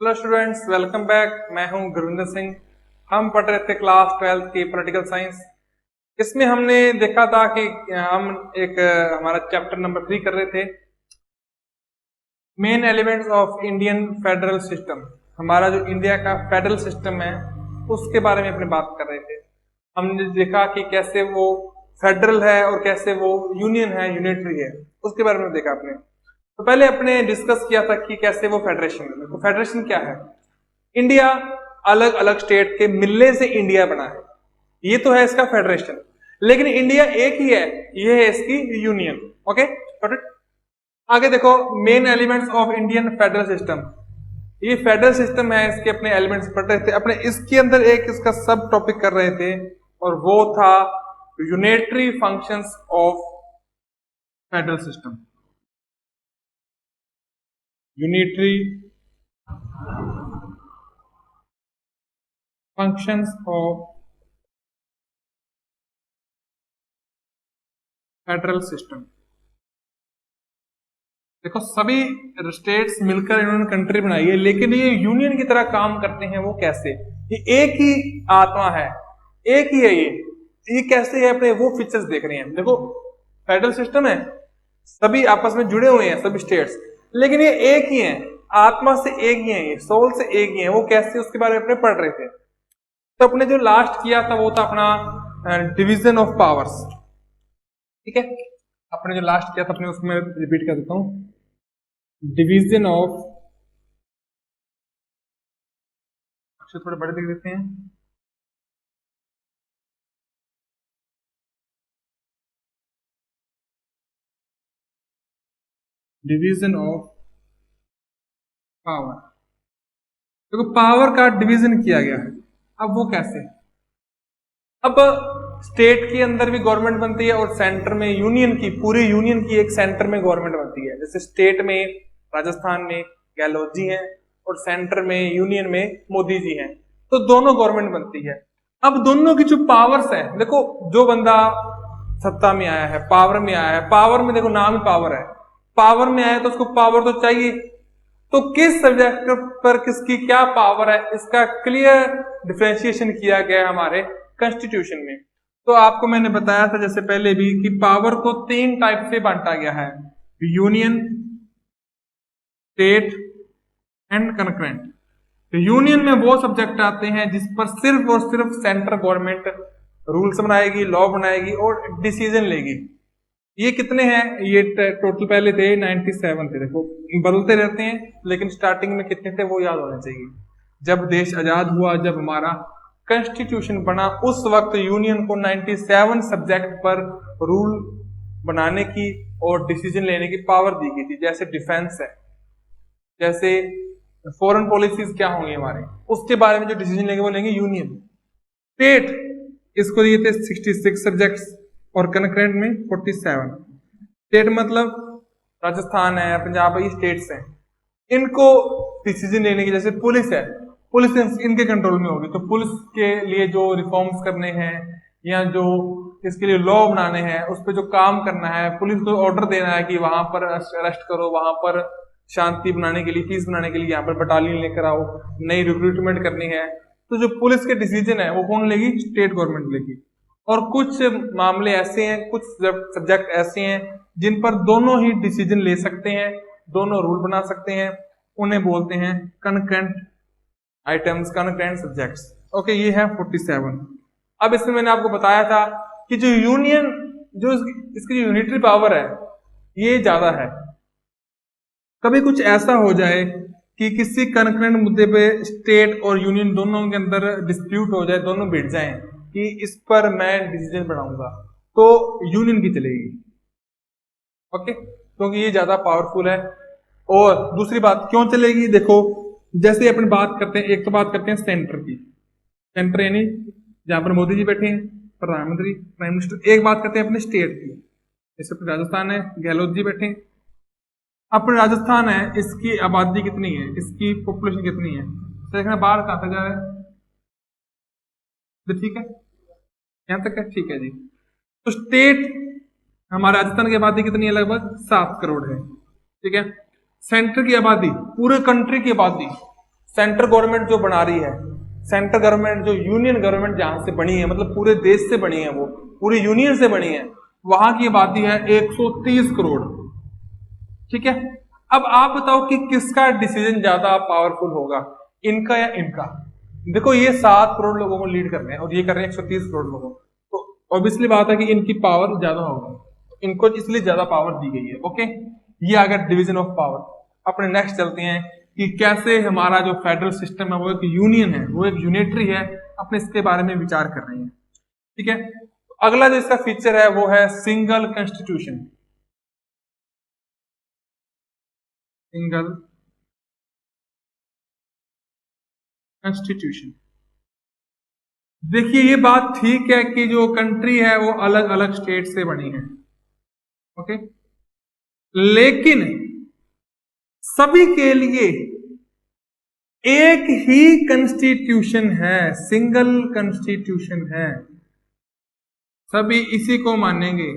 Hello students, welcome back. मैं हूं गुरविंदर सिंह। हम पढ़ रहे थे क्लास 12th की पॉलिटिकल साइंस। इसमें हमने देखा था कि हम एक हमारा चैप्टर नंबर 3 कर रहे थे, main elements of Indian federal system. हमारा जो इंडिया का फेडरल सिस्टम है उसके बारे में अपनी बात कर रहे थे। हमने देखा कि कैसे वो फेडरल है और कैसे वो यूनियन है, यूनिटरी है, उसके बारे में देखा आपने। तो पहले अपने डिस्कस किया था कि कैसे वो फेडरेशन है। तो फेडरेशन क्या है? इंडिया अलग अलग स्टेट के मिलने से इंडिया बना है, ये तो है इसका फेडरेशन। लेकिन इंडिया एक ही है, ये है इसकी यूनियन। ओके, आगे देखो, main elements of Indian federal system. ये फेडरल सिस्टम है, इसके अपने एलिमेंट्स पढ़ रहे थे अपने। इसके अंदर एक इसका सब टॉपिक कर रहे थे और वो था unitary functions of federal system. Unitary functions of federal system. देखो, सभी स्टेट्स मिलकर इन्होंने कंट्री बनाई है, लेकिन ये यूनियन की तरह काम करते हैं। वो कैसे? ये एक ही आत्मा है, एक ही है। ये कैसे है? अपने वो फीचर्स देख रहे हैं। देखो, फेडरल सिस्टम है, सभी आपस में जुड़े हुए हैं सभी स्टेट्स, लेकिन ये एक ही है, आत्मा से एक ही है, ये सोल से एक ही है। वो कैसे, उसके बारे में अपने पढ़ रहे थे। तो अपने जो लास्ट किया था वो था अपना डिवीजन ऑफ पावर्स। ठीक है, अपने जो लास्ट किया था अपने, उसको मैं रिपीट कर देता हूं। डिवीजन ऑफ, अक्षर थोड़े बड़े देख देते हैं। Division of power. देखो, पावर का डिवीजन किया गया है। अब वो कैसे? अब स्टेट के अंदर भी गवर्नमेंट बनती है और सेंटर में यूनियन की, पूरी यूनियन की एक सेंटर में गवर्नमेंट बनती है। जैसे स्टेट में राजस्थान में गहलोत जी हैं और सेंटर में यूनियन में मोदी जी हैं, तो दोनों गवर्नमेंट बनती है। अब दोनों की जो पावर्स है, देखो, जो बंदा सत्ता में आया है, पावर में आया है, पावर में देखो नाम ही पावर है, पावर में आया है तो उसको पावर तो चाहिए। तो किस सब्जेक्ट पर किसकी क्या पावर है, इसका क्लियर डिफरेंशिएशन किया गया है हमारे कॉन्स्टिट्यूशन में। तो आपको मैंने बताया था जैसे पहले भी कि पावर को 3 टाइप से बांटा गया है, यूनियन, स्टेट एंड कनकरेंट। तो यूनियन में वो सब्जेक्ट आते हैं जिस पर सिर्फ और सिर्फ सेंट्रल गवर्नमेंट रूल्स बनाएगी, लॉ बनाएगी और डिसीजन लेगी। ये कितने हैं? ये टोटल पहले थे 97 थे। देखो, बदलते रहते हैं, लेकिन स्टार्टिंग में कितने थे वो याद होने चाहिए। जब देश आजाद हुआ, जब हमारा कॉन्स्टिट्यूशन बना, उस वक्त यूनियन को 97 सब्जेक्ट पर रूल बनाने की और डिसीजन लेने की पावर दी गई थी। जैसे डिफेंस है, जैसे फॉरेन पॉलिसीज क्या होंगी हमारे, उसके बारे में जो डिसीजन लेंगे वो लेंगे यूनियन। स्टेट, इसको दिए थे 66 सब्जेक्ट्स और कनकरेंट में 47। स्टेट मतलब राजस्थान है, पंजाब है, ये स्टेट्स हैं। इनको डिसीजन लेने की, जैसे पुलिस है, पुलिस इनके कंट्रोल में होगी, तो पुलिस के लिए जो रिफॉर्म्स करने हैं या जो इसके लिए लॉ बनाने हैं, उस पर जो काम करना है, पुलिस को ऑर्डर देना है कि वहां पर अरेस्ट करो, वहां पर शांति बनाने के लिए, पीस बनाने के लिए यहाँ पर बटालियन लेकर आओ, नई रिक्रूटमेंट करनी है, तो जो पुलिस के डिसीजन है वो कौन लेगी? स्टेट गवर्नमेंट लेगी। और कुछ मामले ऐसे हैं, कुछ सब्जेक्ट ऐसे हैं जिन पर दोनों ही डिसीजन ले सकते हैं, दोनों रूल बना सकते हैं, उन्हें बोलते हैं concurrent items, concurrent subjects. Okay, ये है 47। अब इसमें मैंने आपको बताया था कि जो यूनियन, जो इसकी यूनिटरी पावर है, ये ज्यादा है। कभी कुछ ऐसा हो जाए कि किसी कनकरेंट मुद्दे पे स्टेट और यूनियन दोनों के अंदर डिस्प्यूट हो जाए, दोनों भिड़ जाएं कि इस पर मैं डिसीजन बनाऊंगा, तो यूनियन की चलेगी। ओके, क्योंकि ये ज्यादा पावरफुल है। और दूसरी बात क्यों चलेगी? देखो, जैसे अपन बात करते हैं, एक तो बात करते हैं सेंटर की, सेंटर यानी जहां पर मोदी जी बैठे हैं, प्रधानमंत्री, प्राइम मिनिस्टर। एक बात करते हैं अपने स्टेट की, जैसे अपने राजस्थान है, गहलोत जी बैठे हैं। अपने राजस्थान है, इसकी आबादी कितनी है, इसकी पॉपुलेशन कितनी है, तो देखना बाहर कहां तक जा रहा है। तो ठीक है, यहां तक है, ठीक है जी। तो स्टेट, हमारे राजस्थान की आबादी कितनी है? लगभग 7 करोड़ है। ठीक है, सेंटर की आबादी, पूरे कंट्री की आबादी सेंट्रल गवर्नमेंट जो बना रही है, सेंट्रल गवर्नमेंट जो यूनियन गवर्नमेंट जहां से बनी है, मतलब पूरे देश से बनी है, वो पूरी यूनियन से बनी है, वहां की आबादी है 130 करोड़। ठीक है, अब आप बताओ कि किसका डिसीजन ज्यादा पावरफुल होगा, इनका या इनका? देखो ये 7 करोड़ लोगों को लीड कर रहे हैं और ये कर रहे हैं 130 करोड़ लोगों को, तो ऑब्वियसली बात है कि इनकी पावर ज्यादा होगी, इनको इसलिए ज्यादा पावर दी गई है। ओके, ये आ गया डिवीजन ऑफ पावर। अपने नेक्स्ट चलते हैं कि कैसे हमारा जो फेडरल सिस्टम है वो एक यूनियन है, वो एक यूनिटरी है, अपने इसके बारे में विचार कर रहे हैं। ठीक है, अगला जो इसका फीचर है वो है सिंगल कॉन्स्टिट्यूशन। Single constitution. देखिए ये बात ठीक है कि जो कंट्री है वो अलग अलग स्टेट से बनी है, ओके, लेकिन सभी के लिए एक ही कॉन्स्टिट्यूशन है, सिंगल कॉन्स्टिट्यूशन है, सभी इसी को मानेंगे।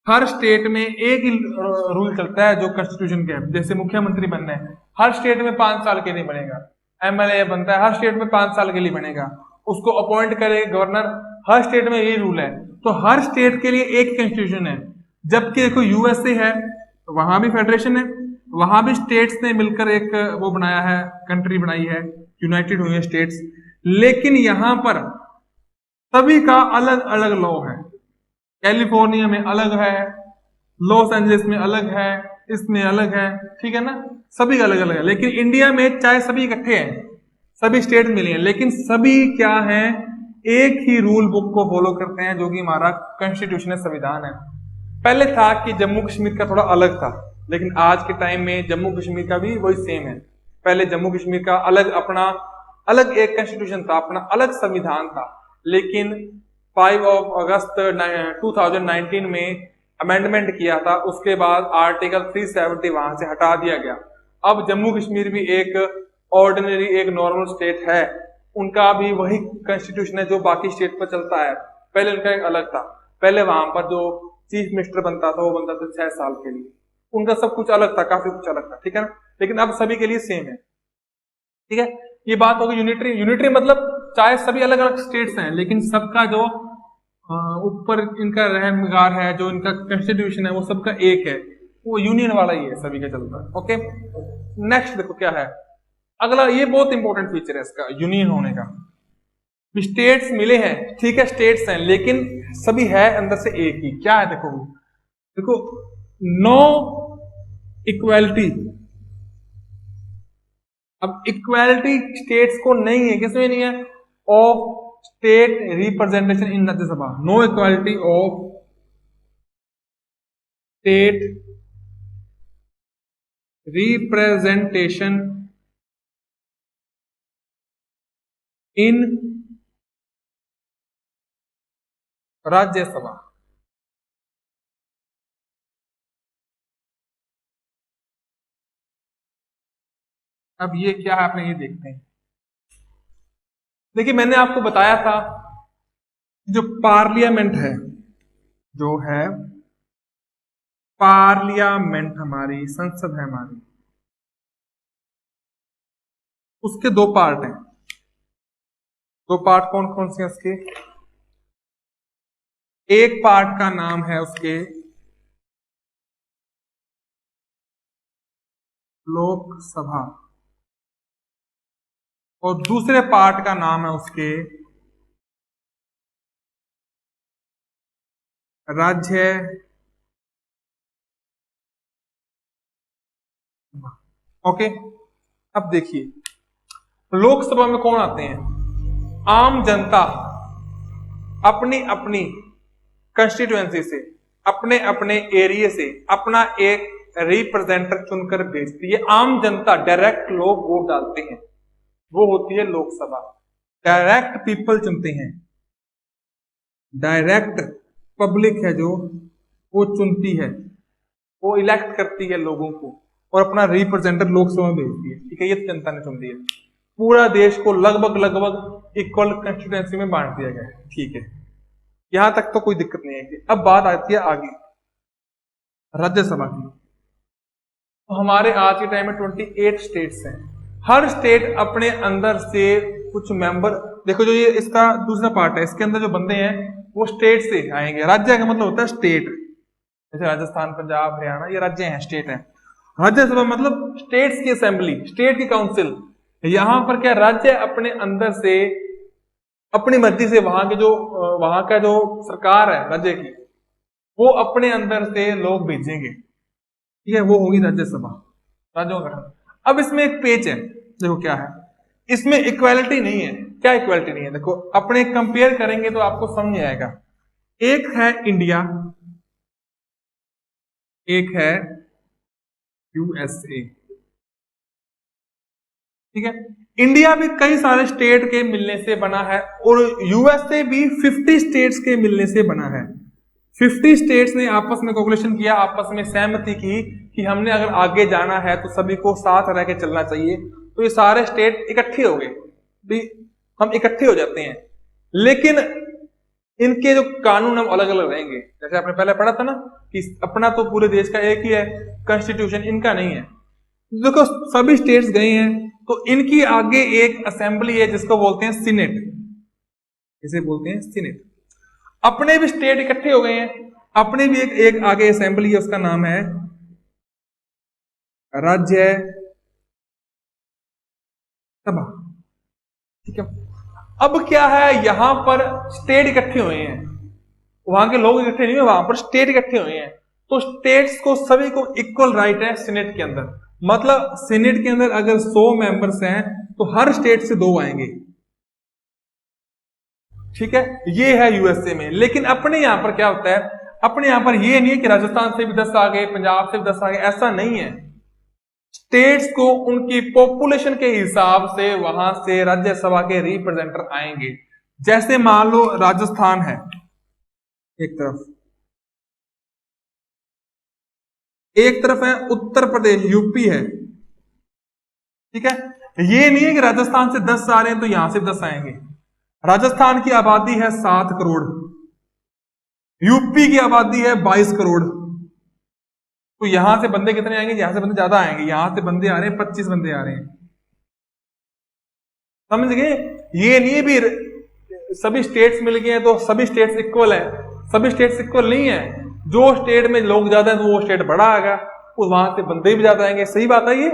हर स्टेट में एक ही रूल चलता है जो कॉन्स्टिट्यूशन के है। जैसे मुख्यमंत्री बनना है, हर स्टेट में 5 साल के लिए बनेगा, एमएलए बनता है हर स्टेट में 5 साल के लिए बनेगा, उसको अपॉइंट करे गवर्नर, हर स्टेट में यही रूल है। तो हर स्टेट के लिए एक कॉन्स्टिट्यूशन है। जबकि देखो यूएसए है, तो वहां भी फेडरेशन है, वहां भी स्टेट्स ने मिलकर एक वो बनाया है, कंट्री बनाई है, यूनाइटेड हुई है स्टेट्स, लेकिन यहां पर सभी का अलग अलग लॉ है। कैलिफोर्निया में अलग है, लॉस एंजलिस में अलग है, इसमें अलग है, ठीक है ना, सभी अलग अलग है। लेकिन इंडिया में चाहे सभी इकट्ठे हैं, सभी स्टेट मिले हैं, लेकिन सभी क्या है, एक ही रूल बुक को फॉलो करते हैं, जो कि हमारा कॉन्स्टिट्यूशन है, संविधान है। पहले था कि जम्मू कश्मीर का थोड़ा अलग था, लेकिन आज के टाइम में जम्मू कश्मीर का भी वही सेम है। पहले जम्मू कश्मीर का अलग अपना अलग एक कॉन्स्टिट्यूशन था, अपना अलग संविधान था, लेकिन 5 अगस्त 2019 में अमेंडमेंट किया था, उसके बाद आर्टिकल 370 वहां से हटा दिया गया। अब जम्मू कश्मीर भी एक ऑर्डिनरी, एक नॉर्मल स्टेट है, उनका भी वही कॉन्स्टिट्यूशन है जो बाकी स्टेट पर चलता है। पहले उनका एक अलग था, पहले वहां पर जो चीफ मिनिस्टर बनता था वो बनता था 6 साल के लिए, उनका सब कुछ अलग था, काफी कुछ अलग था, ठीक है ना, लेकिन अब सभी के लिए सेम है। ठीक है, ये बात होगी यूनिटरी। यूनिटरी मतलब चाहे सभी अलग अलग स्टेट्स हैं, लेकिन सबका जो ऊपर इनका रहमगार है, जो इनका कॉन्स्टिट्यूशन है, वो सबका एक है, वो यूनियन वाला ही है, सभी का चलता है। ओके, नेक्स्ट देखो क्या है अगला, ये बहुत इंपॉर्टेंट फीचर है इसका, यूनियन होने का। स्टेट्स मिले हैं, ठीक है, स्टेट्स हैं, लेकिन सभी है अंदर से एक ही। क्या है देखो, देखो नो इक्वालिटी। अब इक्वालिटी स्टेट्स को नहीं है, किसमें नहीं है, of state representation in Rajya Sabha. No equality of state representation in Rajya Sabha. अब ये क्या है, आपने ये देखते हैं। देखिए मैंने आपको बताया था जो पार्लियामेंट है, जो है पार्लियामेंट, हमारी संसद है हमारी, उसके 2 पार्ट हैं। 2 पार्ट कौन कौन से हैं उसके? एक पार्ट का नाम है उसके लोकसभा, और दूसरे पार्ट का नाम है उसके राज्य। ओके, अब देखिए लोकसभा में कौन आते हैं? आम जनता अपनी अपनी कंस्टिट्यूएंसी से, अपने अपने एरिया से अपना एक रिप्रेजेंटेटिव चुनकर भेजती है। आम जनता, डायरेक्ट लोग वोट डालते हैं, वो होती है लोकसभा। डायरेक्ट पीपल चुनते हैं, डायरेक्ट पब्लिक है जो वो चुनती है, वो इलेक्ट करती है लोगों को और अपना रिप्रेजेंटेटिव लोकसभा में भेजती है। ठीक है, ये तो जनता ने चुन दिया। पूरा देश को लगभग लगभग इक्वल कंस्टिट्यूएंसी में बांट दिया गया है। ठीक है, यहां तक तो कोई दिक्कत नहीं है। अब बात आती है आगे राज्यसभा की। तो हमारे आज के टाइम में 28 स्टेट्स हैं। हर स्टेट अपने अंदर से कुछ मेंबर, देखो जो ये इसका दूसरा पार्ट है, इसके अंदर जो बंदे हैं वो स्टेट से आएंगे। राज्य का मतलब होता है स्टेट, जैसे राजस्थान, पंजाब, हरियाणा, ये राज्य हैं, स्टेट हैं। राज्यसभा मतलब स्टेट्स की असेंबली, स्टेट की काउंसिल। यहां पर क्या, राज्य अपने अंदर से अपनी मर्जी से वहां का जो सरकार है राज्य की, वो अपने अंदर से लोग भेजेंगे, ठीक है, वो होगी राज्यसभा, राज्यों का गठन। अब इसमें एक पेच है, देखो क्या है, इसमें इक्वालिटी नहीं है। क्या इक्वालिटी नहीं है, देखो अपने कंपेयर करेंगे तो आपको समझ आएगा। एक है इंडिया, एक है यूएसए, ठीक है। इंडिया भी कई सारे स्टेट के मिलने से बना है और यूएसए भी 50 स्टेट्स के मिलने से बना है। 50 स्टेट्स ने आपस में कोऑपरेशन किया, आपस में सहमति की कि हमने अगर आगे जाना है तो सभी को साथ रह के चलना चाहिए। तो ये सारे स्टेट इकट्ठे हो गए, भी हम इकट्ठे हो जाते हैं, लेकिन इनके जो कानून हम अलग अलग रहेंगे। जैसे आपने पहले पढ़ा था ना कि अपना तो पूरे देश का एक ही है कॉन्स्टिट्यूशन, इनका नहीं है। देखो सभी स्टेट्स गए हैं तो इनकी आगे एक असेंबली है जिसको बोलते हैं सीनेट, इसे बोलते हैं सीनेट। अपने भी स्टेट इकट्ठे हो गए हैं, अपने भी एक आगे असेंबली है, उसका नाम है राज्य सभा, ठीक है। अब क्या है, यहां पर स्टेट इकट्ठे हुए हैं, वहां के लोग इकट्ठे नहीं हुए, वहां पर स्टेट इकट्ठे हुए हैं। तो स्टेट्स को सभी को इक्वल राइट है सीनेट के अंदर। मतलब सीनेट के अंदर अगर 100 मेंबर्स हैं तो हर स्टेट से 2 आएंगे, ठीक है। ये है यूएसए में। लेकिन अपने यहां पर क्या होता है, अपने यहां पर ये नहीं है कि राजस्थान से भी 10 आ गए, पंजाब से भी 10 आ गए, ऐसा नहीं है। स्टेट्स को उनकी पॉपुलेशन के हिसाब से वहां से राज्यसभा के रिप्रेजेंटेटिव आएंगे। जैसे मान लो राजस्थान है एक तरफ, एक तरफ है उत्तर प्रदेश, यूपी है, ठीक है। ये नहीं है कि राजस्थान से 10 आ रहे हैं तो यहां से 10 आएंगे। राजस्थान की आबादी है 7 करोड़, यूपी की आबादी है 22 करोड़। तो यहां से बंदे कितने आएंगे, यहां से बंदे ज्यादा आएंगे, यहां से बंदे आ रहे हैं 25 बंदे आ रहे हैं, समझ गए। ये नहीं है भी सभी स्टेट्स मिल गए हैं तो सभी स्टेट्स इक्वल है, सभी स्टेट्स इक्वल नहीं है। जो स्टेट में लोग ज्यादा है तो वो स्टेट बड़ा आएगा, तो वहां से बंदे भी ज्यादा आएंगे, सही बात है ये।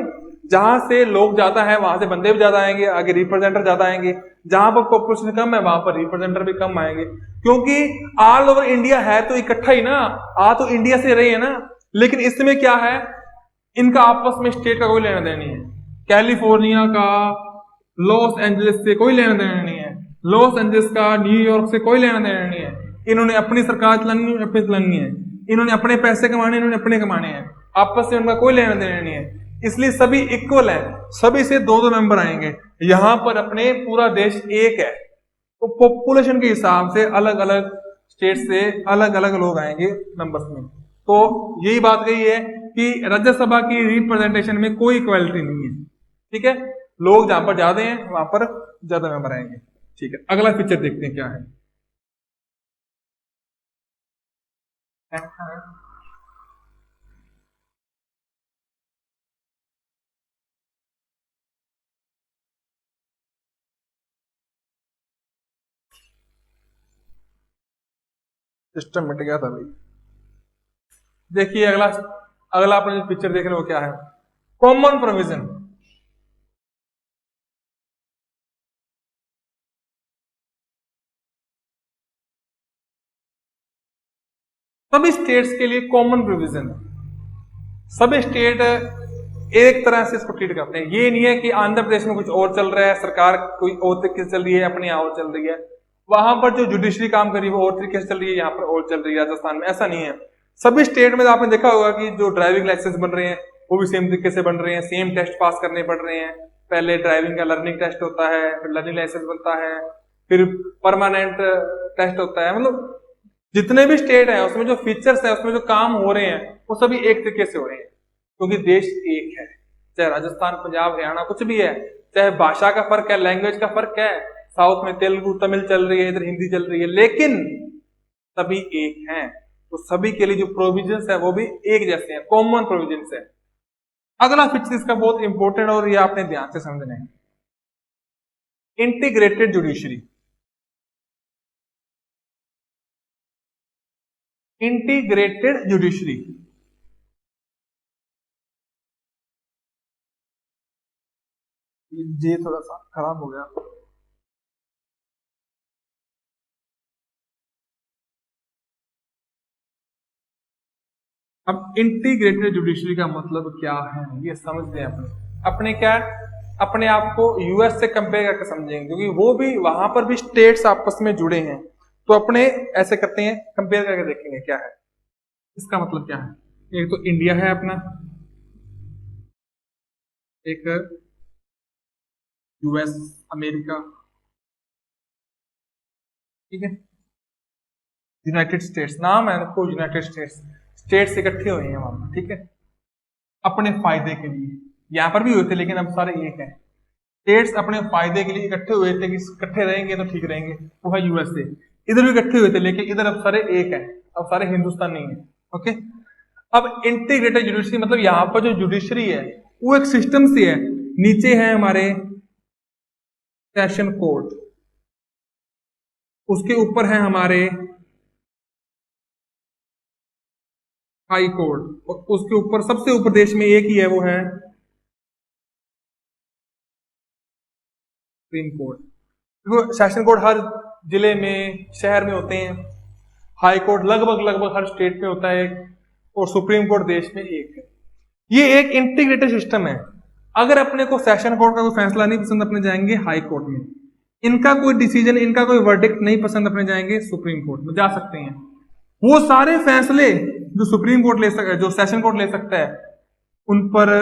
जहां से लोग ज्यादा है वहां से बंदे भी ज्यादा आएंगे, आगे रिप्रेजेंटेटिव ज्यादा आएंगे। जहां पर पॉपुलेशन कम है वहां पर रिप्रेजेंटेटिव भी कम आएंगे, क्योंकि ऑल ओवर इंडिया है तो इकट्ठा ही ना, आ तो इंडिया से रहे हैं ना। लेकिन इसमें क्या है, इनका आपस में स्टेट का कोई लेना देना नहीं है। कैलिफोर्निया का लॉस एंजलिस से कोई लेना देना नहीं है, लॉस एंजलिस का न्यूयॉर्क से कोई लेना देना नहीं है। इन्होंने अपनी सरकार चलानी है, अपनी चलानी है, इन्होंने अपने पैसे कमाने, इन्होंने अपने कमाने हैं, आपस में उनका कोई लेना देना नहीं है। इसलिए सभी इक्वल है, सभी से 2-2 मेंबर आएंगे। यहां पर अपने पूरा देश एक है, तो पॉपुलेशन के हिसाब से अलग अलग स्टेट से अलग अलग लोग आएंगे नंबर्स में। तो यही बात कही है कि राज्यसभा की रिप्रेजेंटेशन में कोई इक्वालिटी नहीं है, ठीक है। लोग जहां पर ज्यादा हैं वहां पर ज्यादा मेंबर आएंगे, ठीक है। अगला पिक्चर देखते हैं क्या है। सिस्टम मिट गया था भाई। देखिए अगला, अगला अपने जो पिक्चर देख रहे हो क्या है, कॉमन प्रोविजन। सभी स्टेट्स के लिए कॉमन प्रोविजन है, सभी स्टेट एक तरह से इसको ट्रीट करते हैं। ये नहीं है कि आंध्र प्रदेश में कुछ और चल रहा है, सरकार कोई और तरीके से चल रही है, अपने यहाँ और चल रही है, वहां पर जो जुडिशरी काम कर रही है वो और तरीके से चल रही है, यहाँ पर और चल रही है राजस्थान में, ऐसा नहीं है। सभी स्टेट में आपने देखा होगा कि जो ड्राइविंग लाइसेंस बन रहे हैं वो भी सेम तरीके से बन रहे हैं, सेम टेस्ट पास करने पड़ रहे हैं। पहले ड्राइविंग का लर्निंग टेस्ट होता है, फिर लर्निंग लाइसेंस बनता है, फिर परमानेंट टेस्ट होता है। मतलब जितने भी स्टेट है उसमें जो फीचर्स है, उसमें जो काम हो रहे हैं वो सभी एक तरीके से हो रहे हैं, क्योंकि देश एक है। चाहे राजस्थान, पंजाब, हरियाणा कुछ भी है, चाहे भाषा का फर्क है, लैंग्वेज का फर्क है, साउथ में तेलुगु तमिल चल रही है, इधर हिंदी चल रही है, लेकिन सभी एक हैं। तो सभी के लिए जो प्रोविजंस है वो भी एक जैसे हैं, कॉमन प्रोविजंस है। अगला फीचर इसका बहुत इंपॉर्टेंट और ये आपने ध्यान से समझना है, इंटीग्रेटेड जुडिशरी। इंटीग्रेटेड जुडिशरी ये थोड़ा सा खराब हो गया। अब इंटीग्रेटेड जुडिशरी का मतलब क्या है ये समझ लें। अपने क्या है, अपने आप को यूएस से कंपेयर करके समझेंगे, क्योंकि वो भी वहां पर भी स्टेट्स आपस में जुड़े हैं, तो अपने ऐसे करते हैं, कंपेयर करके देखेंगे क्या है इसका मतलब क्या है। एक तो इंडिया है अपना, एक यूएस अमेरिका, ठीक है, यूनाइटेड स्टेट्स नाम है उनको, यूनाइटेड स्टेट्स, स्टेट्स इकट्ठे हुए हैं वहां पर, ठीक है, अपने फायदे के लिए। यहां पर भी हुए थे लेकिन अब सारे एक हैं। स्टेट्स अपने फायदे के लिए इकट्ठे हुए थे कि इकट्ठे रहेंगे तो ठीक रहेंगे, वो है यूएसए। इधर भी इकट्ठे हुए थे लेकिन इधर अब सारे एक है, अब सारे हिंदुस्तान नहीं है। ओके, अब इंटीग्रेटेड जुडिशरी मतलब यहां पर जो जुडिशरी है वो एक सिस्टम से है। नीचे है हमारे सेशन कोर्ट, उसके ऊपर है हमारे हाई कोर्ट, और उसके ऊपर सबसे ऊपर देश में एक ही है, वो है सुप्रीम कोर्ट। देखो सेशन कोर्ट हर जिले में शहर में होते हैं, हाई कोर्ट लगभग हर स्टेट में होता है, और सुप्रीम कोर्ट देश में एक है। ये एक इंटीग्रेटेड सिस्टम है। अगर अपने को सेशन कोर्ट का कोई फैसला नहीं पसंद, अपने जाएंगे हाई कोर्ट में। इनका कोई डिसीजन, इनका कोई वर्डिक्ट नहीं पसंद, अपने जाएंगे सुप्रीम कोर्ट में, जा सकते हैं। वो सारे फैसले जो सुप्रीम कोर्ट ले सकता है, जो सेशन कोर्ट ले सकता है, उन पर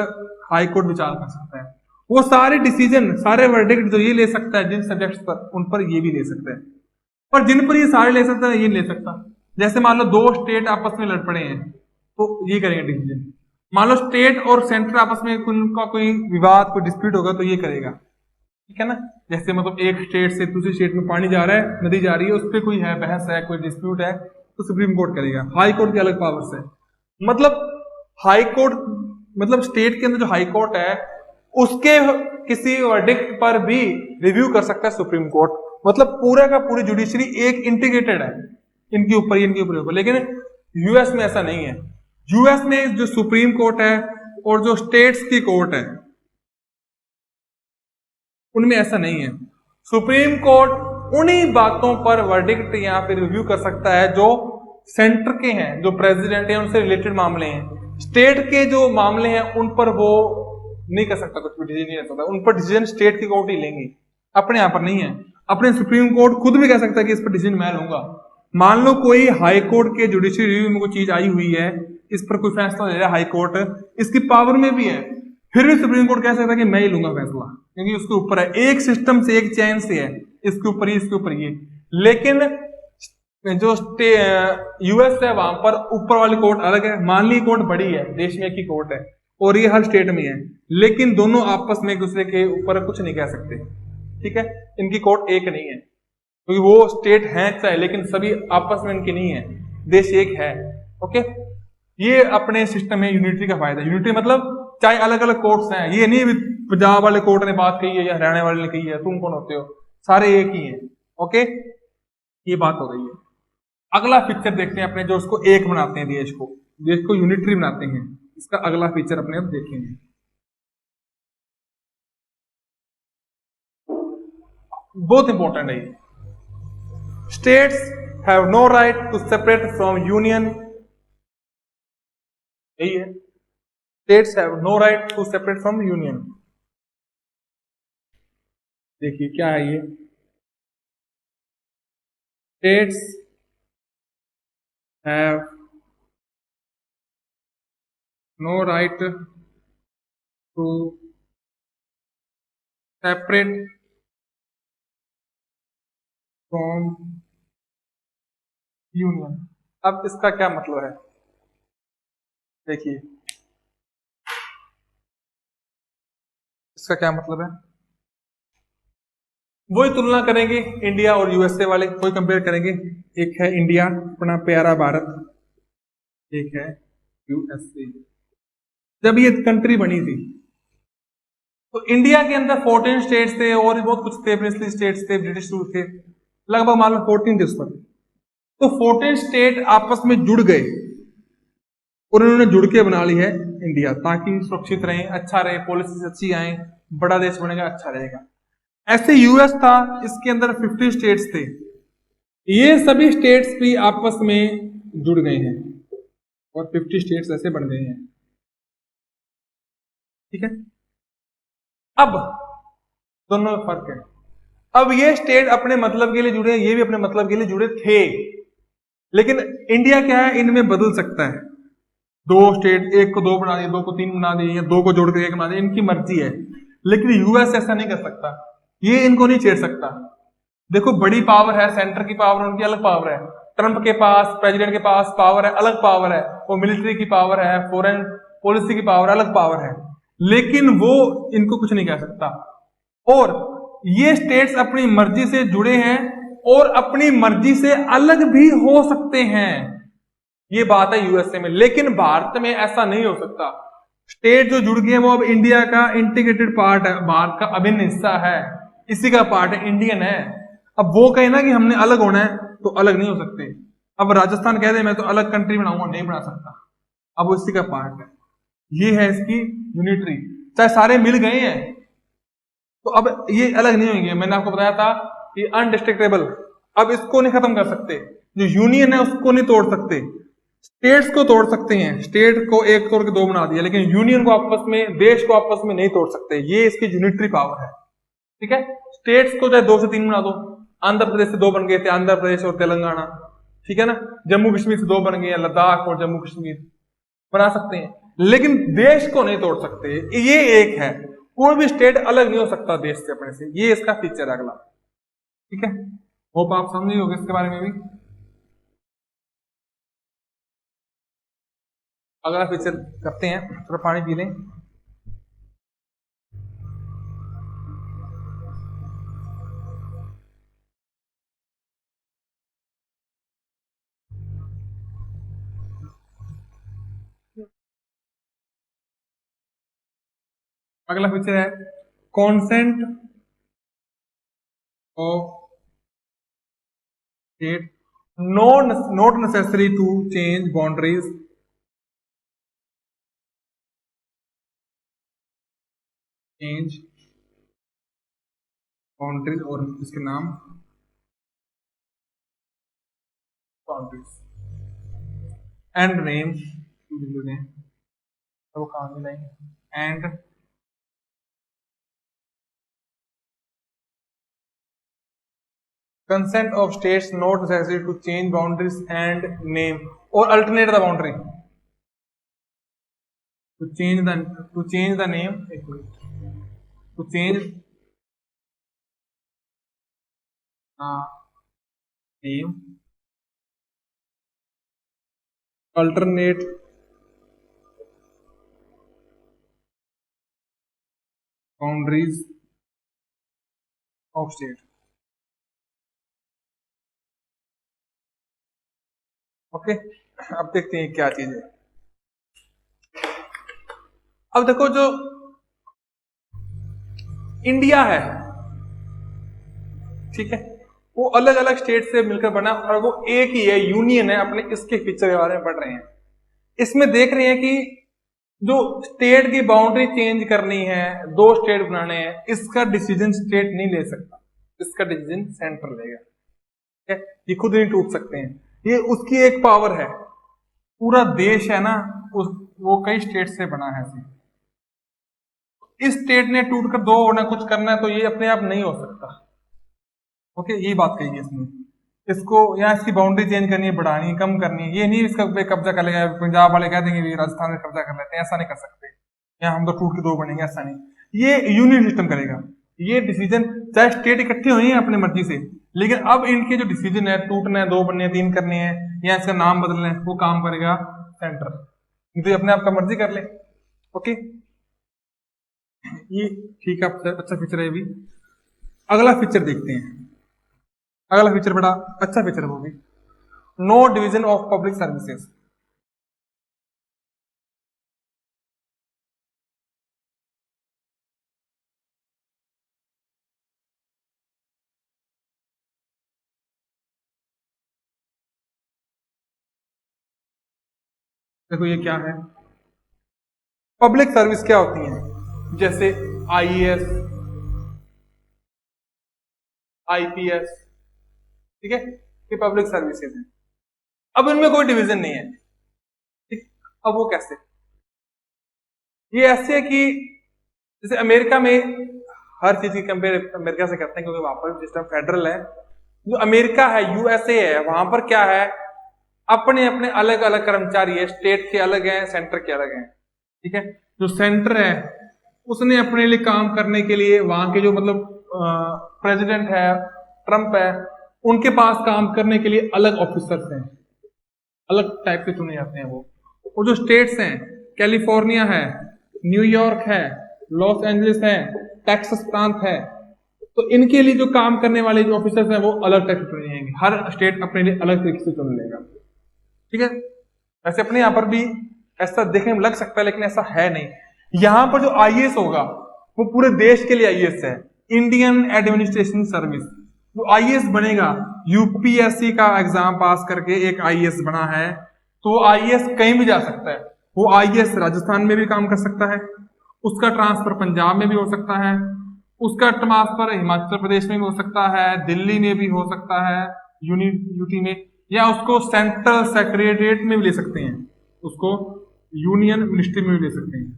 हाई कोर्ट विचार कर सकता है। वो सारे डिसीजन, सारे वर्डिक्ट जो ये ले सकता है जिन सब्जेक्ट्स पर, उन पर ये भी ले सकता है। और जिन पर ये सारे ले सकता है ये ले सकता। जैसे मान लो दो स्टेट आपस में लड़ पड़े हैं तो ये करेंगे डिसीजन। मान लो स्टेट और सेंटर आपस में उनका कोई विवाद, कोई डिस्प्यूट होगा तो ये करेगा, ठीक है ना। जैसे मतलब एक स्टेट से दूसरी स्टेट में पानी जा रहा है, नदी जा रही है, उस पर कोई है, बहस है, कोई डिस्प्यूट है, तो सुप्रीम कोर्ट करेगा। हाई कोर्ट की अलग पावर्स है। मतलब हाई कोर्ट मतलब स्टेट के अंदर जो हाई कोर्ट है उसके किसी वर्डिक्ट पर भी रिव्यू कर सकता है सुप्रीम कोर्ट। मतलब पूरा का पूरी जुडिशरी एक इंटीग्रेटेड है, इनके ऊपर इनके ऊपर। लेकिन यूएस में ऐसा नहीं है। यूएस में जो सुप्रीम कोर्ट है और जो स्टेट्स की कोर्ट है उनमें ऐसा नहीं है। सुप्रीम कोर्ट उन्हीं बातों पर वर्डिक्ट या फिर रिव्यू कर सकता है जो सेंटर के हैं, जो प्रेसिडेंट है उनसे रिलेटेड मामले हैं। स्टेट के जो मामले हैं उन पर वो नहीं कर सकता, कुछ भी डिसीजन नहीं ले सकता। उन पर डिसीजन स्टेट की कोर्ट ही लेंगी, अपने यहां पर नहीं है। अपने सुप्रीम कोर्ट खुद भी कह सकता है कि इस पर डिसीजन मैं लूंगा। मान लो कोई हाई कोर्ट के जुडिशियल रिव्यू में कोई चीज आई हुई है, इस पर कोई फैसला ले रहा है हाई कोर्ट, इसकी पावर में भी है, फिर भी सुप्रीम कोर्ट कह सकता है कि मैं ही लूंगा फैसला, क्योंकि उसके ऊपर है, एक सिस्टम से, एक चैन से है, इसके ऊपर ये, इसके ऊपर ये। लेकिन जो यूएस है वहां पर ऊपर वाली कोर्ट अलग है। मान ली कोर्ट बड़ी है, देश में एक ही कोर्ट है और ये हर स्टेट में है, लेकिन दोनों आपस में एक दूसरे के ऊपर कुछ नहीं कह सकते, ठीक है। इनकी कोर्ट एक नहीं है क्योंकि वो स्टेट है चाहे, लेकिन सभी आपस में इनकी नहीं है, देश एक है। ओके, ये अपने सिस्टम में यूनिटी का फायदा। यूनिटी मतलब चाहे अलग अलग कोर्ट्स हैं, ये नहीं पंजाब वाले कोर्ट ने बात कही है या हरियाणा वाले ने कही है, तुम कौन होते हो, सारे एक ही हैं। ओके, ये बात हो गई है। अगला फीचर देखते हैं अपने, जो उसको एक बनाते हैं, देश को यूनिटरी बनाते हैं। इसका अगला फीचर अपने अब देखेंगे। बहुत इंपॉर्टेंट है ये। States have no right to separate from union. यही है, states have no right to separate from union. देखिए क्या है ये, states have no right to separate from union. अब इसका क्या मतलब है, देखिए इसका क्या मतलब है। वही तुलना करेंगे इंडिया और यूएसए वाले, कोई कंपेयर करेंगे। एक है इंडिया अपना प्यारा भारत, एक है यूएसए। जब ये कंट्री बनी थी तो इंडिया के अंदर 14 स्टेट्स थे और भी बहुत कुछ थे, प्रिंसली स्टेट्स थे, ब्रिटिश रूल थे, लगभग मान लो 14 थे उस पर। तो 14 स्टेट आपस में जुड़ गए और उन्होंने जुड़ के बना ली है इंडिया, ताकि सुरक्षित रहे, अच्छा रहे, पॉलिसी अच्छी आए, बड़ा देश बनेगा, अच्छा रहेगा। ऐसे यूएस था, इसके अंदर 50 स्टेट्स थे, ये सभी स्टेट्स भी आपस में जुड़ गए हैं और 50 स्टेट्स ऐसे बन गए हैं। ठीक है, अब दोनों में फर्क है। अब ये स्टेट अपने मतलब के लिए जुड़े, ये भी अपने मतलब के लिए जुड़े थे, लेकिन इंडिया क्या है, इनमें बदल सकता है। दो स्टेट, एक को दो बना दिए, दो को तीन बना दिए, या दो को जोड़ कर एक बना दिए, इनकी मर्जी है। लेकिन यूएस ऐसा नहीं कर सकता, ये इनको नहीं छेड़ सकता। देखो बड़ी पावर है, सेंटर की पावर, उनकी अलग पावर है। ट्रंप के पास, प्रेसिडेंट के पास पावर है, अलग पावर है। वो मिलिट्री की पावर है, फॉरेन पॉलिसी की पावर, अलग पावर है, लेकिन वो इनको कुछ नहीं कह सकता। और ये स्टेट्स अपनी मर्जी से जुड़े हैं और अपनी मर्जी से अलग भी हो सकते हैं, ये बात है यूएसए में। लेकिन भारत में ऐसा नहीं हो सकता। स्टेट जो जुड़ गए हैं वो अब इंडिया का इंटीग्रेटेड पार्ट है, भारत का अभिन्न हिस्सा है, इसी का पार्ट है, इंडियन है। अब वो कहे ना कि हमने अलग होना है, तो अलग नहीं हो सकते। अब राजस्थान कह दे मैं तो अलग कंट्री बनाऊंगा, नहीं बना सकता, अब वो इसी का पार्ट है। ये है इसकी यूनिटरी, चाहे सारे मिल गए हैं तो अब ये अलग नहीं होंगे। मैंने आपको बताया था कि अनडिस्ट्रक्टेबल, अब इसको नहीं खत्म कर सकते, जो यूनियन है उसको नहीं तोड़ सकते। स्टेट्स को तोड़ सकते हैं, स्टेट को एक तोड़ के दो बना दिया, लेकिन यूनियन को आपस में, देश को आपस में नहीं तोड़ सकते। ये इसकी यूनिटरी पावर है। ठीक है, स्टेट्स को चाहे 2 से 3 बना दो, आंध्र प्रदेश से 2 बन गए थे, आंध्र प्रदेश और तेलंगाना, ठीक है ना। जम्मू कश्मीर से 2 बन गए, लद्दाख और जम्मू कश्मीर बना सकते हैं, लेकिन देश को नहीं तोड़ सकते। ये एक है, कोई भी स्टेट अलग नहीं हो सकता देश से, अपने से। ये इसका फीचर है अगला। ठीक है, होप आप समझ गए होंगे इसके बारे में भी। अगला फीचर करते हैं, थोड़ा पानी पी लें। अगला फीचर है consent of state not necessary to change boundaries, change boundaries, और इसके नाम बाउंड्रीज एंड नेम, वो काम नहीं, and consent of states not necessary to change boundaries and name or alternate the boundary, to change the name, to change name, alternate boundaries of state। Okay, अब देखते हैं क्या चीज है। अब देखो जो इंडिया है, ठीक है, वो अलग अलग स्टेट से मिलकर बना और वो एक ही है, यूनियन है। अपने इसके फीचर के बारे में पढ़ रहे हैं, इसमें देख रहे हैं कि जो स्टेट की बाउंड्री चेंज करनी है, 2 स्टेट बनाने हैं, इसका डिसीजन स्टेट नहीं ले सकता, इसका डिसीजन सेंटर लेगा। ठीक है, ये खुद नहीं टूट सकते हैं, ये उसकी एक पावर है। पूरा देश है ना, वो कई स्टेट से बना है। इस स्टेट ने टूट कर 2 होना, कुछ करना है, तो ये अपने आप नहीं हो सकता। ओके, यही बात कही है इसने। इसको या इसकी बाउंड्री चेंज करनी है, बढ़ानी है, कम करनी है, ये नहीं इसका कब्जा कर लेगा, पंजाब वाले कह देंगे राजस्थान में कब्जा कर लेते हैं, ऐसा नहीं कर सकते, या हम तो टूट के 2 बनेंगे, ऐसा नहीं। ये यूनियन सिस्टम करेगा ये डिसीजन, चाहे स्टेट इकट्ठे हुए हैं अपनी मर्जी से, लेकिन अब इनके जो डिसीजन है, टूटना है, 2 बनने हैं, 3 करने हैं, या इसका नाम बदलना है, वो काम करेगा सेंटर, तो अपने आप का मर्जी कर ले। ओके, ये ठीक है, अच्छा फीचर है भी। अगला फीचर देखते हैं। अगला फीचर बड़ा अच्छा फीचर है वो भी, no division of public services. देखो ये क्या है, पब्लिक सर्विस क्या होती है, जैसे आईएएस, आईपीएस, ठीक है, ये पब्लिक सर्विसेज है। अब इनमें कोई डिवीजन नहीं है, ठीक। अब वो कैसे, ये ऐसे है कि जैसे अमेरिका में हर चीज की कंपेयर अमेरिका से करते हैं क्योंकि वहां पर सिस्टम फेडरल है। जो अमेरिका है, यूएसए है, वहां पर क्या है, अपने अपने अलग अलग कर्मचारी है, स्टेट के अलग हैं, सेंटर के अलग हैं, ठीक है। जो सेंटर है उसने अपने लिए काम करने के लिए वहां के जो मतलब प्रेसिडेंट है, ट्रंप है, उनके पास काम करने के लिए अलग ऑफिसर्स हैं, अलग टाइप के चुने जाते हैं वो। और जो स्टेट्स हैं, कैलिफोर्निया है, न्यूयॉर्क है, लॉस एंजलिस है, टेक्सास प्रांत है, तो इनके लिए जो काम करने वाले जो ऑफिसर्स हैं वो अलग टाइप के चुने जाएंगे। हर स्टेट अपने लिए अलग तरीके से चुन लेगा, ठीक है। वैसे अपने यहाँ पर भी ऐसा देखने में लग सकता है लेकिन ऐसा है नहीं। यहां पर जो आईएएस होगा वो पूरे देश के लिए आईएएस है, इंडियन एडमिनिस्ट्रेशन सर्विस। जो आईएएस बनेगा, यूपीएससी का एग्जाम पास करके एक आईएएस बना है, तो आईएएस कहीं भी जा सकता है। वो आईएएस राजस्थान में भी काम कर सकता है, उसका ट्रांसफर पंजाब में भी हो सकता है, उसका ट्रांसफर हिमाचल प्रदेश में भी हो सकता है, दिल्ली में भी हो सकता है, यूटी में, या उसको सेंट्रल सेक्रेटरिएट में भी ले सकते हैं, उसको यूनियन मिनिस्ट्री में भी ले सकते हैं,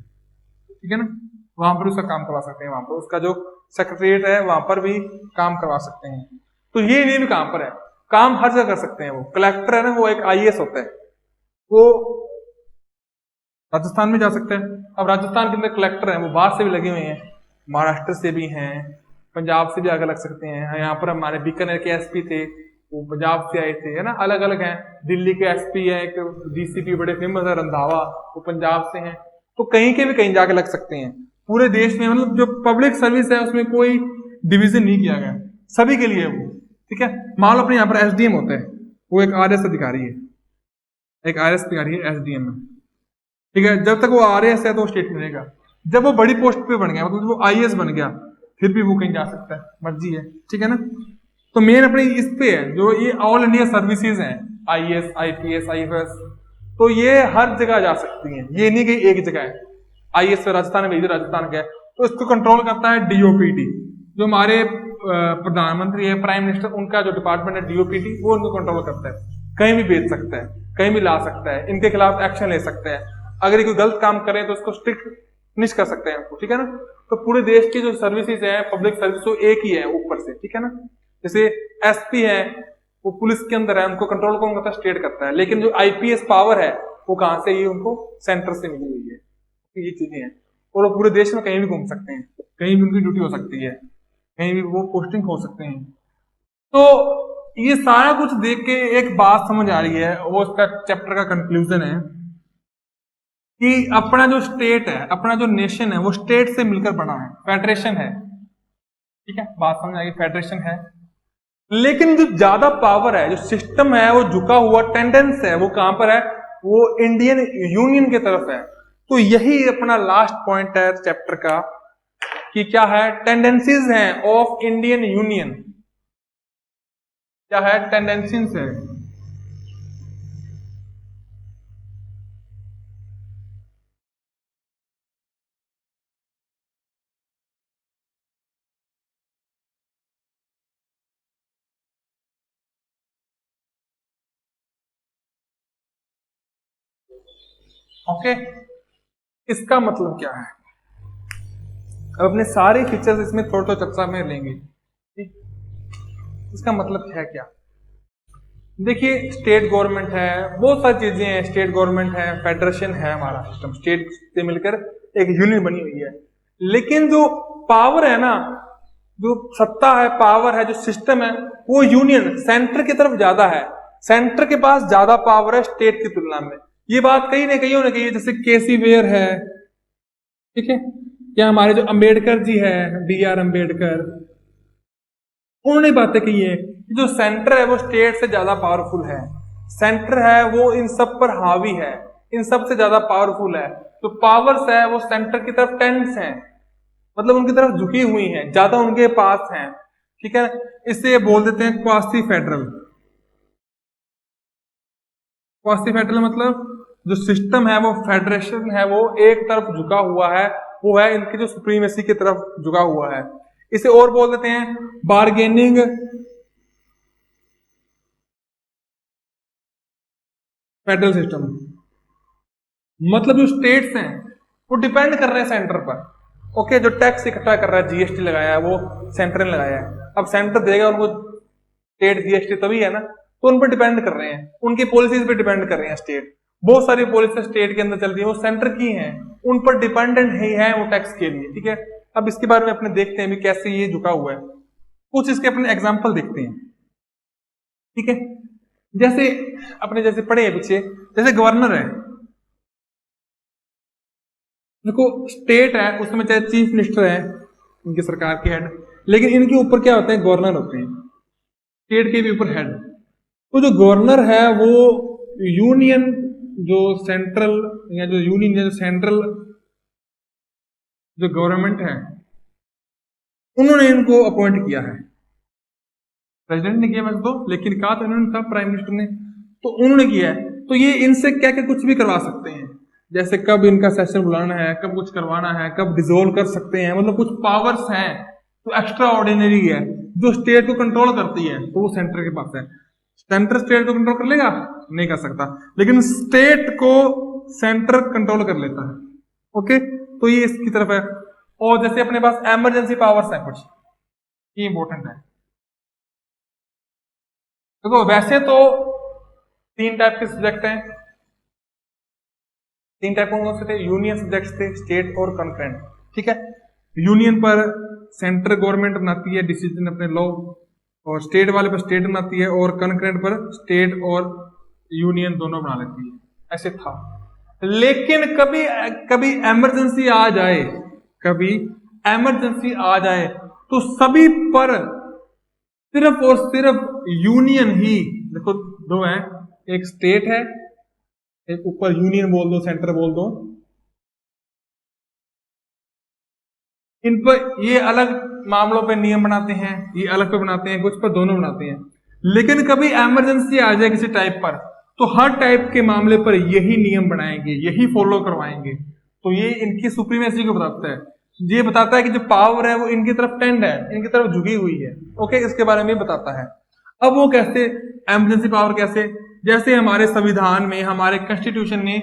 ठीक है ना। वहां पर उसका काम करवा सकते हैं, वहां पर उसका जो सेक्रेटरिएट है वहां पर भी काम करवा सकते हैं। तो ये नहीं भी काम पर है, काम हर जगह कर सकते हैं। वो कलेक्टर है ना, वो एक आईएएस होता है, वो राजस्थान में जा सकता है। अब राजस्थान के अंदर कलेक्टर हैं, वो बाहर से भी लगे हुए हैं, महाराष्ट्र से भी हैं, पंजाब से भी आगे लग सकते हैं। यहाँ पर हमारे बीकानेर के एसपी थे, वो पंजाब से आए थे, है ना, अलग अलग हैं। दिल्ली के एसपी है, एक डीसीपी बड़े फेमस है रंधावा, वो पंजाब से हैं। तो कहीं के भी कहीं जाके लग सकते हैं पूरे देश में। मतलब जो पब्लिक सर्विस है उसमें कोई डिवीजन नहीं किया गया, सभी के लिए वो, ठीक है। मान लो अपने यहाँ पर एसडीएम होता है, वो एक आरएस अधिकारी है, एक आरएस अधिकारी है, एसडीएम है, ठीक है। जब तक वो आरएस है तो स्टेट में रहेगा। जब वो बड़ी पोस्ट पे बन गया, मतलब वो आईएएस बन गया, फिर भी वो कहीं जा सकता है, मर्जी है, ठीक है ना। तो मेन अपनी इस पे है, जो ये ऑल इंडिया सर्विसेज हैं, आईएएस, आईपीएस, आईएफएस, तो ये हर जगह जा सकती हैं, ये नहीं कि एक जगह है। आईएएस राजस्थान में, राजस्थान का है, तो इसको कंट्रोल करता है डीओपीटी, जो हमारे प्रधानमंत्री है, प्राइम मिनिस्टर, उनका जो डिपार्टमेंट है डीओपीटी, वो उनको कंट्रोल करता है। कहीं भी भेज सकता है, कहीं भी ला सकता है, इनके खिलाफ एक्शन ले सकता है। अगर ये कोई गलत काम करे तो उसको स्ट्रिक्ट पनिश कर सकते हैं उनको, ठीक है ना। तो पूरे देश की जो सर्विसेज है, पब्लिक सर्विस, वो एक ही है ऊपर से, ठीक है ना। जैसे एसपी है, वो पुलिस के अंदर है, उनको कंट्रोल कौन करता है, स्टेट करता है। लेकिन जो आईपीएस पावर है वो कहां से, ये उनको सेंटर से मिली हुई है, ये चीजें हैं। और वो पूरे देश में कहीं भी घूम सकते हैं, कहीं भी उनकी ड्यूटी हो सकती है, कहीं भी वो पोस्टिंग हो सकते हैं। तो ये सारा कुछ देख के एक बात समझ आ रही है, वो उसका चैप्टर का कंक्लूजन है कि अपना जो स्टेट है, अपना जो नेशन है, वो स्टेट से मिलकर बना है, फेडरेशन है, ठीक है, बात समझ आएगी, फेडरेशन है। लेकिन जो ज्यादा पावर है, जो सिस्टम है, वो झुका हुआ टेंडेंस है, वो कहां पर है, वो इंडियन यूनियन की तरफ है। तो यही अपना लास्ट पॉइंट है चैप्टर का, कि क्या है, टेंडेंसीज हैं ऑफ इंडियन यूनियन, क्या है, टेंडेंसीज है। ओके, इसका मतलब क्या है, अब अपने सारे फीचर्स इसमें थोड़ा थोड़ा चर्चा में लेंगे, ठीक। इसका मतलब है क्या, देखिए, स्टेट गवर्नमेंट है, बहुत सारी चीजें हैं, स्टेट गवर्नमेंट है, फेडरेशन है, हमारा सिस्टम स्टेट से मिलकर एक यूनियन बनी हुई है। लेकिन जो पावर है ना, जो सत्ता है, पावर है, जो सिस्टम है, वो यूनियन सेंटर की तरफ ज्यादा है। सेंटर के पास ज्यादा पावर है स्टेट की तुलना में। ये बात कहीं ना कहीं होने कही, जैसे केसी वेयर है, ठीक है, या हमारे जो अंबेडकर जी है, BR अम्बेडकर, उन्होंने बातें कही है कि जो सेंटर है वो स्टेट से ज्यादा पावरफुल है, सेंटर है वो इन सब पर हावी है, इन सब से ज्यादा पावरफुल है। तो पावर्स है वो सेंटर की तरफ टेंड्स हैं, मतलब उनकी तरफ झुकी हुई हैं, ज्यादा उनके पास हैं, ठीक है। इससे बोल देते हैं क्वासी फेडरल। क्वासी फेडरल मतलब जो सिस्टम है वो फेडरेशन है वो एक तरफ झुका हुआ है, वो है इनकी जो सुप्रीमेसी की तरफ झुका हुआ है। इसे और बोल देते हैं बार्गेनिंग फेडरल सिस्टम। मतलब जो स्टेट्स हैं वो डिपेंड कर रहे हैं सेंटर पर। ओके, जो टैक्स इकट्ठा कर रहा है, जीएसटी लगाया है, वो सेंटर ने लगाया है। अब सेंटर देगा उनको स्टेट जीएसटी तभी है ना, तो उन पर डिपेंड कर रहे हैं, उनकी पॉलिसीज पे डिपेंड कर रहे हैं स्टेट। बहुत सारी पॉलिसी स्टेट के अंदर चल रही है वो सेंटर की हैं, उन पर डिपेंडेंट ही है वो टैक्स के लिए। ठीक है, अब इसके बारे में अपने देखते हैं भी कैसे ये झुका हुआ है। कुछ इसके अपने एग्जाम्पल देखते हैं। ठीक है, जैसे अपने जैसे पढ़े हैं पीछे, जैसे गवर्नर है, देखो स्टेट है उसमें चाहे चीफ मिनिस्टर है उनकी सरकार के हेड, लेकिन इनके ऊपर क्या होते हैं, गवर्नर होते हैं, स्टेट के भी ऊपर हेड। तो जो गवर्नर है वो यूनियन जो सेंट्रल या जो यूनियन या जो सेंट्रल जो गवर्नमेंट है उन्होंने इनको अपॉइंट किया है। प्रेसिडेंट ने किया वैसे तो, लेकिन कहा तो इन्होंने था प्राइम मिनिस्टर ने, तो उन्होंने किया है। तो ये इनसे क्या क्या कुछ भी करवा सकते हैं, जैसे कब इनका सेशन बुलाना है, कब कुछ करवाना है, कब डिसोल्व कर सकते हैं, मतलब कुछ पावर्स हैं तो एक्स्ट्रा ऑर्डिनरी है जो स्टेट को कंट्रोल करती है, तो वो सेंटर के पास है। सेंटर स्टेट को कंट्रोल कर लेगा, नहीं कर सकता, लेकिन स्टेट को सेंटर कंट्रोल कर लेता है। ओके, तो ये इसकी तरफ है। और जैसे अपने पास इमरजेंसी पावर्स है कुछ, ये इंपॉर्टेंट है। देखो वैसे तो 3 टाइप के सब्जेक्ट हैं, 3 टाइप कौन से थे, यूनियन सब्जेक्ट्स थे, स्टेट और कॉन्करेंट। ठीक है, यूनियन पर सेंट्रल गवर्नमेंट बनाती है डिसीजन अपने लॉ, और स्टेट वाले पर स्टेट बनाती है, और कॉन्करेंट पर स्टेट और यूनियन दोनों बना लेती है। ऐसे था, लेकिन कभी कभी इमरजेंसी आ जाए, कभी इमरजेंसी आ जाए तो सभी पर सिर्फ और सिर्फ यूनियन ही, देखो 2 है, एक स्टेट है, एक ऊपर यूनियन बोल दो, सेंटर बोल दो, इन पर ये अलग मामलों पे नियम बनाते हैं, ये अलग पे बनाते हैं, कुछ पर दोनों बनाते हैं। लेकिन कभी इमरजेंसी आ जाए किसी टाइप पर तो हर टाइप के मामले पर यही नियम बनाएंगे, यही फॉलो करवाएंगे। तो ये इनकी सुप्रीमेसी को बताता है, ये बताता है कि जो पावर है वो इनकी तरफ टेंड है, इनकी तरफ झुकी हुई है। ओके, इसके बारे में बताता है। अब वो कैसे, इमरजेंसी पावर कैसे, जैसे हमारे संविधान में, हमारे कॉन्स्टिट्यूशन ने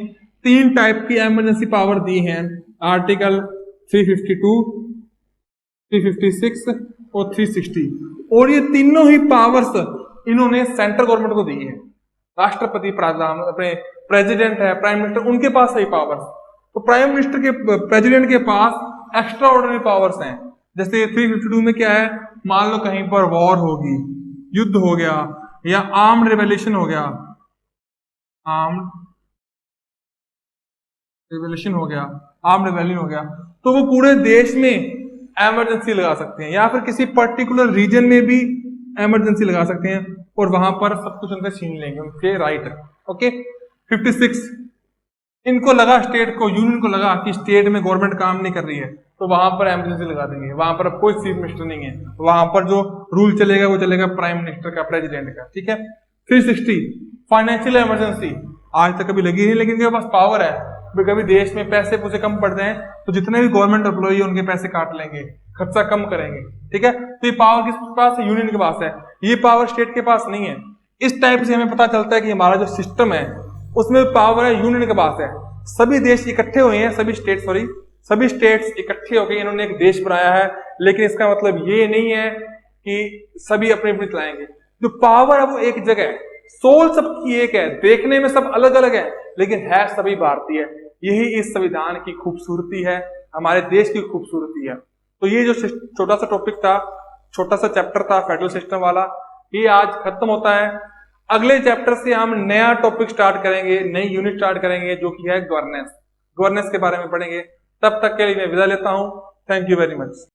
3 टाइप की इमरजेंसी पावर दी है, आर्टिकल 352, 356 और 360, और ये तीनों ही पावर्स इन्होंने सेंट्रल गवर्नमेंट को दी है। राष्ट्रपति, प्रधान, अपने प्रेसिडेंट है, प्राइम मिनिस्टर, उनके पास है पावर्स। तो प्राइम मिनिस्टर के, प्रेसिडेंट के पास एक्स्ट्रा ऑर्डिनरी पावर्स हैं। जैसे 352 में क्या है, मान लो कहीं पर वॉर होगी, युद्ध हो गया, या आर्म्ड रेवोल्यूशन हो गया, आर्म्ड रेवोल्यूशन हो गया, आर्म्ड रेवोल्यूशन हो गया, तो वो पूरे देश में इमरजेंसी लगा सकते हैं, या फिर किसी पर्टिकुलर रीजन में भी इमरजेंसी लगा सकते हैं, और वहां पर सब कुछ उनसे छीन लेंगे, उनके राइट। ओके, 56 इनको लगा, स्टेट को, यूनियन को लगा कि स्टेट में गवर्नमेंट काम नहीं कर रही है, तो वहां पर इमरजेंसी लगा देंगे, वहां पर अब कोई चीफ मिनिस्टर नहीं है, वहां पर जो रूल चलेगा वो चलेगा प्राइम मिनिस्टर का, प्रेसिडेंट का। ठीक है, 360 फाइनेंशियल इमरजेंसी, आज तक कभी लगी नहीं, लेकिन इनके पास पावर है, कभी देश में पैसे पूसे कम पड़ जाए तो जितने भी गवर्नमेंट एम्प्लॉई है उनके पैसे काट लेंगे, खर्चा कम करेंगे। ठीक है, तो ये पावर किसके पास है, यूनियन के पास है, ये पावर स्टेट के पास नहीं है। इस टाइप से हमें पता चलता है कि हमारा जो सिस्टम है उसमें पावर है यूनियन के पास है। सभी देश इकट्ठे हुए हैं, सभी स्टेट्स इकट्ठे होकर इन्होंने एक देश बनाया है, लेकिन इसका मतलब ये नहीं है कि सभी अपनी अपनी चलाएंगे। जो पावर है वो एक जगह है, सोल सबकी एक है, देखने में सब अलग अलग है, लेकिन है सभी भारतीय। यही इस संविधान की खूबसूरती है, हमारे देश की खूबसूरती है। तो ये जो छोटा सा टॉपिक था, छोटा सा चैप्टर था फेडरल सिस्टम वाला, ये आज खत्म होता है। अगले चैप्टर से हम नया टॉपिक स्टार्ट करेंगे, नई यूनिट स्टार्ट करेंगे, जो कि है गवर्नेंस के बारे में पढ़ेंगे। तब तक के लिए मैं विदा लेता हूं। Thank you very much.